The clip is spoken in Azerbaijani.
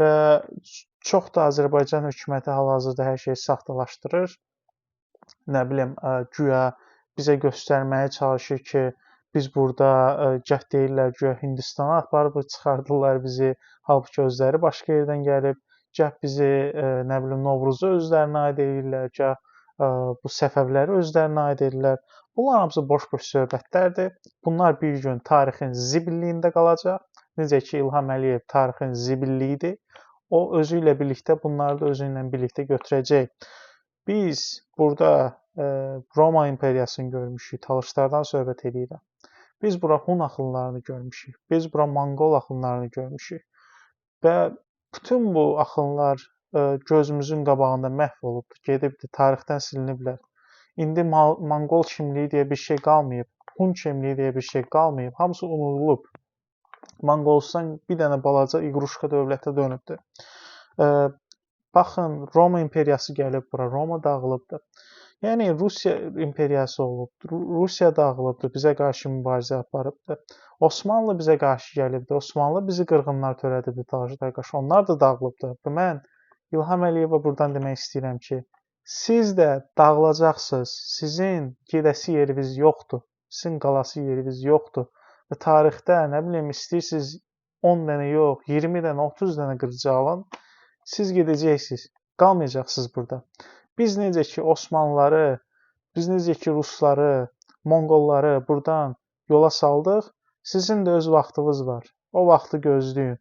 və çox da Azərbaycan hökuməti hal-hazırda hər şeyi saxtalaşdırır. Nə bilim, güya bizə göstərməyə çalışır ki, biz burada gah deyirlər güya Hindistana aparıb çıxardırlar bizi, halbuki özləri başqa yerdən gəlib, gah bizi nə bilim Novruzu özlərinə aid edirlər, gah bu Səfəvləri özlərinə aid edirlər. Bunlar hamısı boş-boş söhbətlərdir. Bunlar bir gün tarixin zibilliyində qalacaq. Necə ki İlham Əliyev tarixin zibilliyidir. O özü ilə birlikdə bunları da özü ilə birlikdə götürəcək. Biz burada Roma imperiyasını görmüşük, Talışlardan söhbət edirəm. Biz bura Hun axınlarını görmüşük, biz bura Monqol axınlarını görmüşük və bütün bu axınlar gözümüzün qabağında məhv olubdur, gedibdir, tarixdən siliniblər. İndi Monqol kimliyi deyə bir şey qalmayıb, Hun kimliyi deyə bir şey qalmayıb, hamısı unudulub. Monqolistan bir dənə balaca iqruşka dövlətə dönübdür. Baxın, Roma imperiyası gəlib bura, Roma dağılıbdır. Yəni Rusiya imperiyası olubdur, Rusiya dağılıbdır, bizə qarşı mübarizə aparıbdır. Osmanlı bizə qarşı gəlibdir, Osmanlı bizi qırğınlar törədibdir Talışlara qarşı, onlar da dağılıbdır. Və mən İlham Əliyevə buradan demək istəyirəm ki, siz də dağılacaqsınız, sizin gedəsi yeriniz yoxdur, sizin qalası yeriniz yoxdur və tarixdə, nə bilim, istəyirsiniz 10 dənə yox, 20 dənə, 30 dənə qırıcı alın, siz gedəcəksiniz, qalmayacaqsınız burada. Biz necə ki Osmanlıları, biz necə ki Rusları, Monqolları buradan yola saldıq, sizin də öz vaxtınız var. O vaxtı gözləyin.